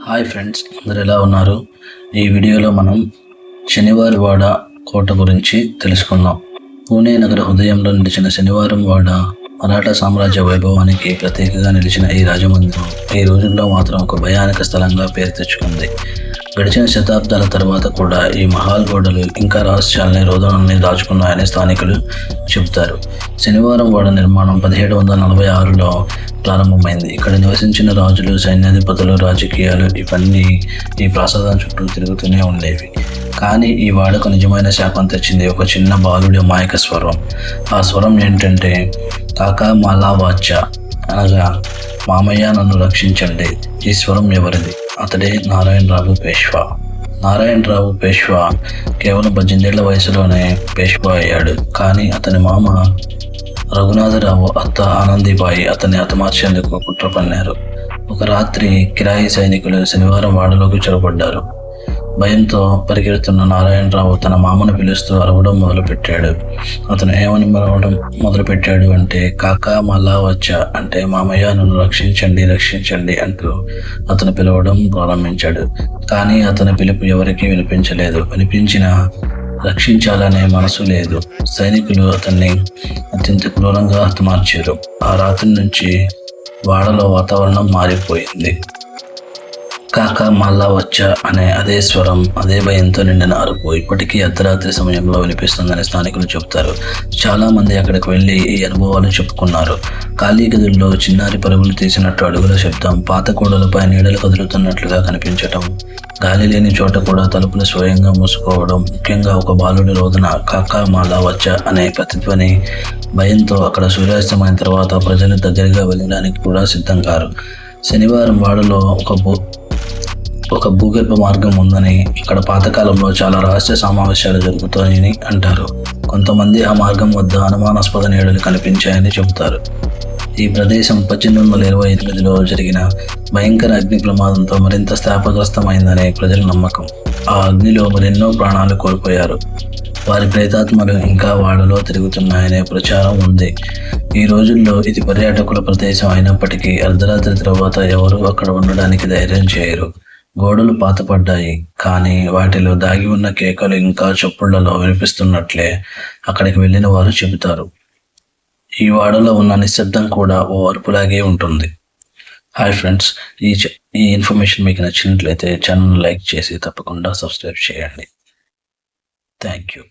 Hi friends, అందరు ఎలా ఉన్నారు? ఈ వీడియోలో మనం శనివారం వాడ కోట గురించి తెలుసుకుందాం. పూణే నగర హృదయంలో నిలిచిన శనివారం వాడ మరాఠా సామ్రాజ్య వైభవానికి ప్రత్యేకగా నిలిచిన ఈ రాజమందిరం ఈ రోజుల్లో మాత్రం ఒక భయానక స్థలంగా పేరు తెచ్చుకుంది. గడిచిన శతాబ్దాల తర్వాత కూడా ఈ మహాల్ గోడలు ఇంకా రహస్యాలని రోదనల్ని దాచుకున్నాయని స్థానికులు చెబుతారు. శనివారం వాడ నిర్మాణం 1746లో ప్రారంభమైంది. ఇక్కడ నివసించిన రాజులు, సైన్యాధిపతులు, రాజకీయాలు ఇవన్నీ ఈ ప్రాసాదం చుట్టూ తిరుగుతూనే ఉండేవి. కానీ ఈ వాడకు నిజమైన శాపం తెచ్చింది ఒక చిన్న బాలుడి అమాయక స్వరం. ఆ స్వరం ఏంటంటే కాకా మాలా వాచ, అనగా మామయ్య నన్ను రక్షించండి. ఈ స్వరం ఎవరిది? అతడే నారాయణరావు పేష్వా. నారాయణరావు పేష్వా కేవలం 18 ఏళ్ల వయసులోనే పేష్వా అయ్యాడు. కానీ అతని మామ రఘునాథరావు, అత్త ఆనందీబాయి అతన్ని హతమార్చేందుకు కుట్ర పన్నారు. ఒక రాత్రి కిరాయి సైనికులు శనివారం వాడలోకి చొరబడ్డారు. భయంతో పరిగెడుతున్న నారాయణరావు తన మామను పిలుస్తూ అరవడం మొదలుపెట్టాడు. అతను ఏమని అరవడం మొదలుపెట్టాడు అంటే కాకా మళ్ళా వచ్చా, అంటే మామయ్య నన్ను రక్షించండి రక్షించండి అంటూ అతను పిలవడం ప్రారంభించాడు. కానీ అతని పిలుపు ఎవరికీ వినిపించలేదు. వినిపించినా రక్షించాలనే మనసు లేదు. సైనికులు అతన్ని అత్యంత క్రూరంగా హతమార్చారు. ఆ రాత్రి నుంచి వాడలో వాతావరణం మారిపోయింది. కాకా మళ్ళా వచ్చా అనే అదే స్వరం, అదే భయంతో నిండిన అరుపు ఇప్పటికీ అర్ధరాత్రి సమయంలో వినిపిస్తుందని స్థానికులు చెబుతారు. చాలా మంది అక్కడికి వెళ్ళి ఈ అనుభవాలు చెప్పుకున్నారు. ఖాళీ గదుల్లో చిన్నారి పరుగులు తీసినట్టు అడుగుల శబ్దం, పాత గోడలపై నీడలు కదులుతున్నట్లుగా కనిపించటం, గాలి లేని చోట కూడా తలుపులు స్వయంగా మూసుకోవడం, ముఖ్యంగా ఒక బాలుడి రోదన కాకా మళ్ళా వచ్చా అనే ప్రతిధ్వని భయంతో అక్కడ సూర్యాస్తమైన తర్వాత ప్రజలు దగ్గరగా వెళ్ళడానికి కూడా సిద్ధం కారు. శనివారం వాడలో ఒక భూగర్భ మార్గం ఉందని, ఇక్కడ పాతకాలంలో చాలా రహస్య సమావేశాలు జరుగుతాయని అంటారు. కొంతమంది ఆ మార్గం వద్ద అనుమానాస్పద నీడలు కనిపించాయని చెబుతారు. ఈ ప్రదేశం 1828లో జరిగిన భయంకర అగ్ని ప్రమాదంతో మరింత శాపగ్రస్తమైందనే ప్రజల నమ్మకం. ఆ అగ్నిలో మరెన్నో ప్రాణాలు కోల్పోయారు. వారి ప్రేతాత్మలు ఇంకా వాడలో తిరుగుతున్నాయనే ప్రచారం ఉంది. ఈ రోజుల్లో ఇది పర్యాటకుల ప్రదేశం అయినప్పటికీ అర్ధరాత్రి తర్వాత ఎవరూ అక్కడ ఉండడానికి ధైర్యం చేయరు. గోడలు పాతపడ్డాయి, కానీ వాటిలో దాగి ఉన్న కేకలు ఇంకా చప్పుళ్లలో వినిపిస్తున్నట్లే అక్కడికి వెళ్ళిన వారు చెబుతారు. ఈ వాడలో ఉన్న నిశ్శబ్దం కూడా ఓ అరుపులాగే ఉంటుంది. హాయ్ ఫ్రెండ్స్, ఈ ఇన్ఫర్మేషన్ మీకు నచ్చినట్లయితే ఛానల్ లైక్ చేసి తప్పకుండా సబ్స్క్రైబ్ చేయండి. Thank you.